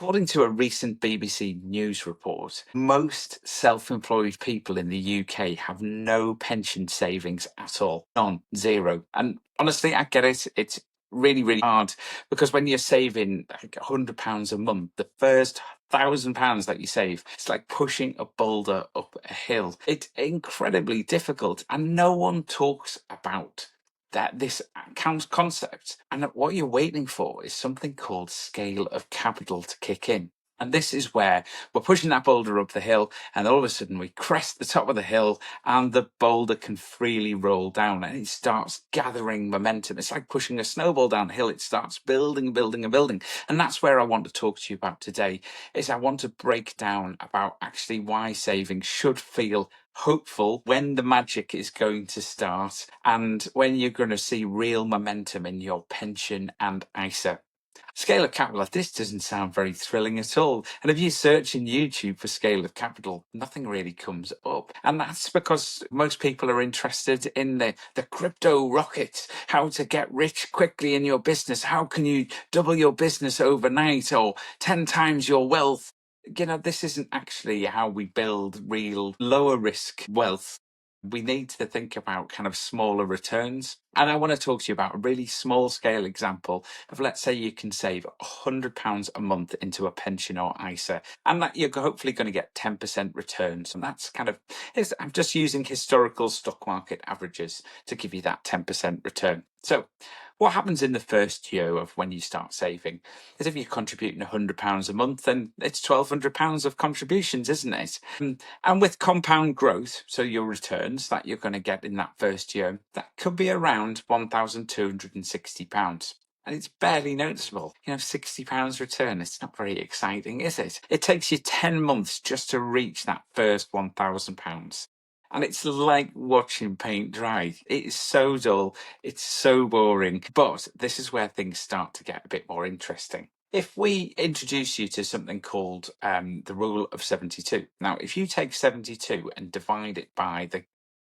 According to a recent BBC News report, most self employed people in the UK have no pension savings at all. None, zero. And honestly, I get it. It's really, really hard because when you're saving like £100 a month, the first £1,000 that you save, it's like pushing a boulder up a hill. It's incredibly difficult, and no one talks about this concept. And what you're waiting for is something called scale of capital to kick in. And this is where we're pushing that boulder up the hill, and all of a sudden we crest the top of the hill, and the boulder can freely roll down, and it starts gathering momentum. It's like pushing a snowball down the hill. It starts building, building, and building. And that's where I want to talk to you about today. Is I want to break down about actually why saving should feel hopeful, when the magic is going to start, and when you're going to see real momentum in your pension and ISA. Scale of capital, this doesn't sound very thrilling at all. And if you search in YouTube for scale of capital, nothing really comes up. And that's because most people are interested in the crypto rocket, how to get rich quickly in your business. How can you double your business overnight or 10 times your wealth? This isn't actually how we build real lower risk wealth. We need to think about kind of smaller returns. And I want to talk to you about a really small scale example of, let's say you can save £100 a month into a pension or ISA, and that you're hopefully going to get 10% returns. And that's I'm just using historical stock market averages to give you that 10% return. So what happens in the first year of when you start saving is, if you're contributing £100 a month, then it's £1,200 of contributions, isn't it? And with compound growth, so your returns that you're going to get in that first year, that could be around £1,260. And it's barely noticeable. £60 return, it's not very exciting, is it? It takes you 10 months just to reach that first £1,000. And it's like watching paint dry. It is so dull. It's so boring. But this is where things start to get a bit more interesting. If we introduce you to something called the rule of 72. Now, if you take 72 and divide it by the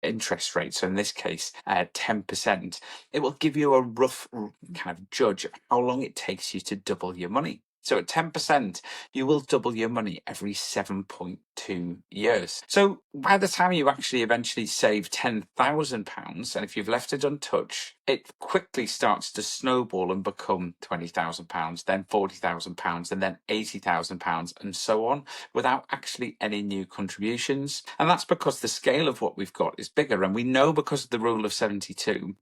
interest rate, so in this case 10%, it will give you a rough kind of judge of how long it takes you to double your money. So at 10%, you will double your money every 7.2 years. So by the time you actually eventually save £10,000, and if you've left it untouched, it quickly starts to snowball and become £20,000, then £40,000, and then £80,000, and so on, without actually any new contributions. And that's because the scale of what we've got is bigger. And we know, because of the rule of 72,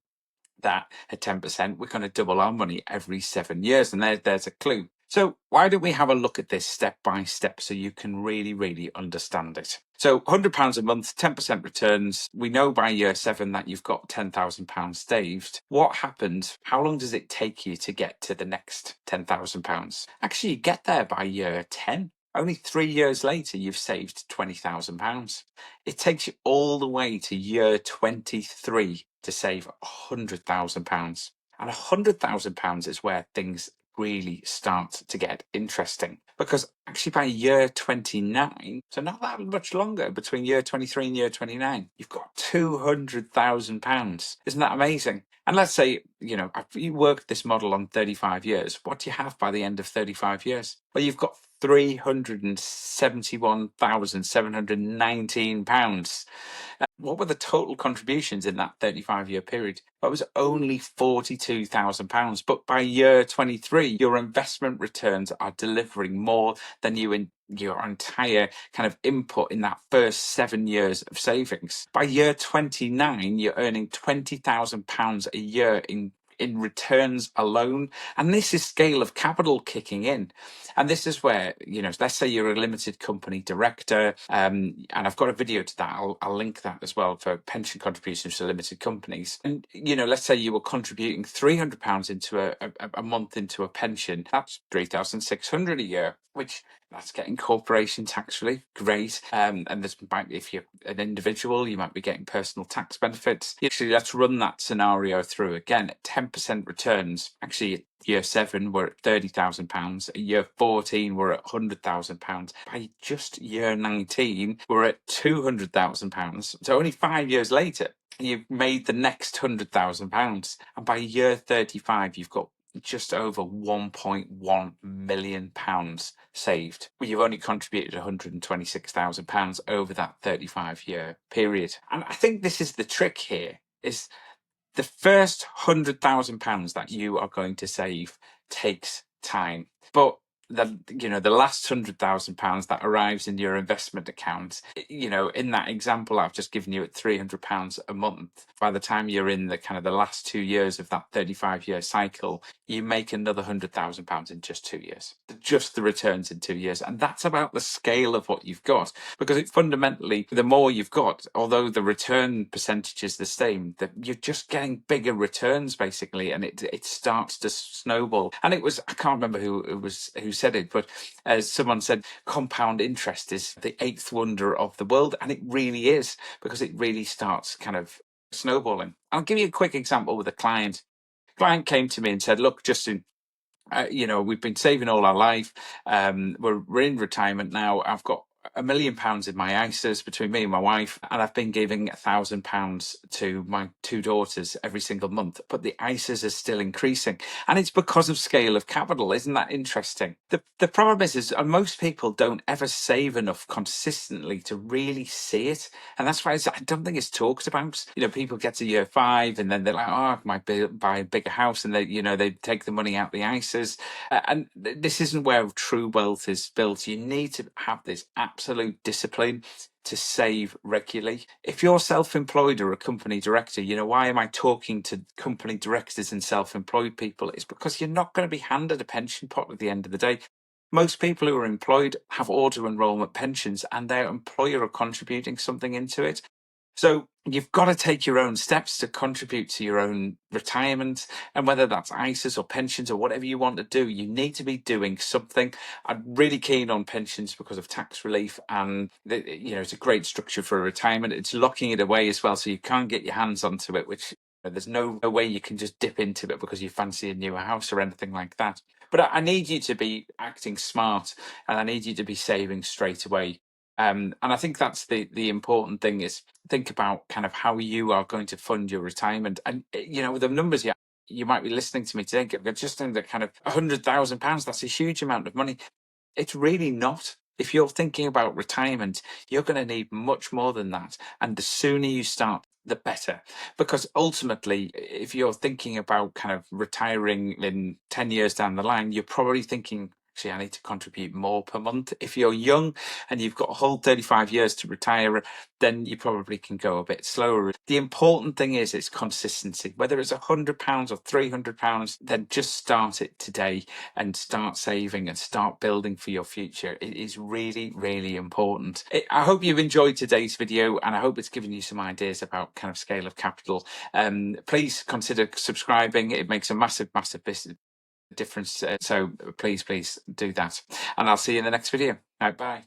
that at 10%, we're going to double our money every 7 years. And there's a clue. So why don't we have a look at this step by step so you can really, really understand it? So £100 a month, 10% returns. We know by year 7 that you've got £10,000 saved. What happens? How long does it take you to get to the next £10,000? Actually, you get there by year 10. Only 3 years later, you've saved £20,000. It takes you all the way to year 23 to save £100,000. And £100,000 is where things really start to get interesting, because actually by year 29, so not that much longer between year 23 and year 29, you've got £200,000. Isn't that amazing? And let's say, if you work this model on 35 years, what do you have by the end of 35 years? Well, you've got £371,719. What were the total contributions in that 35-year period? That was only £42,000. But by year 23, your investment returns are delivering more than your entire kind of input in that first 7 years of savings. By year 29, you're earning £20,000 a year in returns alone. And this is scale of capital kicking in. And this is where, let's say you're a limited company director, and I've got a video to that. I'll link that as well, for pension contributions to limited companies. And, let's say you were contributing £300 into a month into a pension. That's £3,600 a year, which that's getting corporation tax relief. Great. And if you're an individual, you might be getting personal tax benefits. Actually, let's run that scenario through again. At 10% returns, actually, year 7, we're at £30,000. At year 14, we're at £100,000. By just year 19, we're at £200,000. So only 5 years later, you've made the next £100,000. And by year 35, you've got just over £1.1 million saved. Well, you've only contributed £126,000 over that 35-year period. And I think this is the trick here, is the first £100,000 that you are going to save takes time. But the last £100,000 that arrives in your investment account, in that example I've just given you at £300 a month, by the time you're in the last 2 years of that 35-year cycle, you make another £100,000 in just 2 years, just the returns in 2 years. And that's about the scale of what you've got, because it fundamentally, the more you've got, although the return percentage is the same, that you're just getting bigger returns basically, and it starts to snowball. And it was, I can't remember who said it, but as someone said, compound interest is the eighth wonder of the world, and it really is, because it really starts kind of snowballing. I'll give you a quick example with a client. Client came to me and said, look, Justin, we've been saving all our life. We're in retirement now. I've got £1 million in my ISAs between me and my wife, and I've been giving £1,000 to my 2 daughters every single month, but the ISAs are still increasing, and it's because of scale of capital. Isn't that interesting? The problem is most people don't ever save enough consistently to really see it, and that's why I don't think it's talked about. People get to year 5 and then they're like, oh, I might buy a bigger house, and they take the money out the ISAs, and this isn't where true wealth is built. You need to have this absolute discipline to save regularly. If you're self-employed or a company director, why am I talking to company directors and self-employed people? It's because you're not going to be handed a pension pot at the end of the day. Most people who are employed have auto-enrollment pensions, and their employer are contributing something into it. So you've got to take your own steps to contribute to your own retirement, and whether that's ISAs or pensions or whatever you want to do, you need to be doing something. I'm really keen on pensions because of tax relief, and it's a great structure for a retirement. It's locking it away as well, so you can't get your hands onto it, which there's no way you can just dip into it because you fancy a newer house or anything like that. But I need you to be acting smart, and I need you to be saving straight away. And I think that's the important thing, is think about kind of how you are going to fund your retirement. And, the numbers you might be listening to me today, just in the kind of £100,000, that's a huge amount of money. It's really not. If you're thinking about retirement, you're going to need much more than that. And the sooner you start, the better. Because ultimately, if you're thinking about kind of retiring in 10 years down the line, you're probably thinking, actually, I need to contribute more per month. If you're young and you've got a whole 35 years to retire, then you probably can go a bit slower. The important thing is it's consistency. Whether it's £100 or £300, then just start it today and start saving and start building for your future. It is really, really important. I hope you've enjoyed today's video, and I hope it's given you some ideas about kind of scale of capital. Please consider subscribing. It makes a massive, massive difference. So please do that. And I'll see you in the next video. Bye.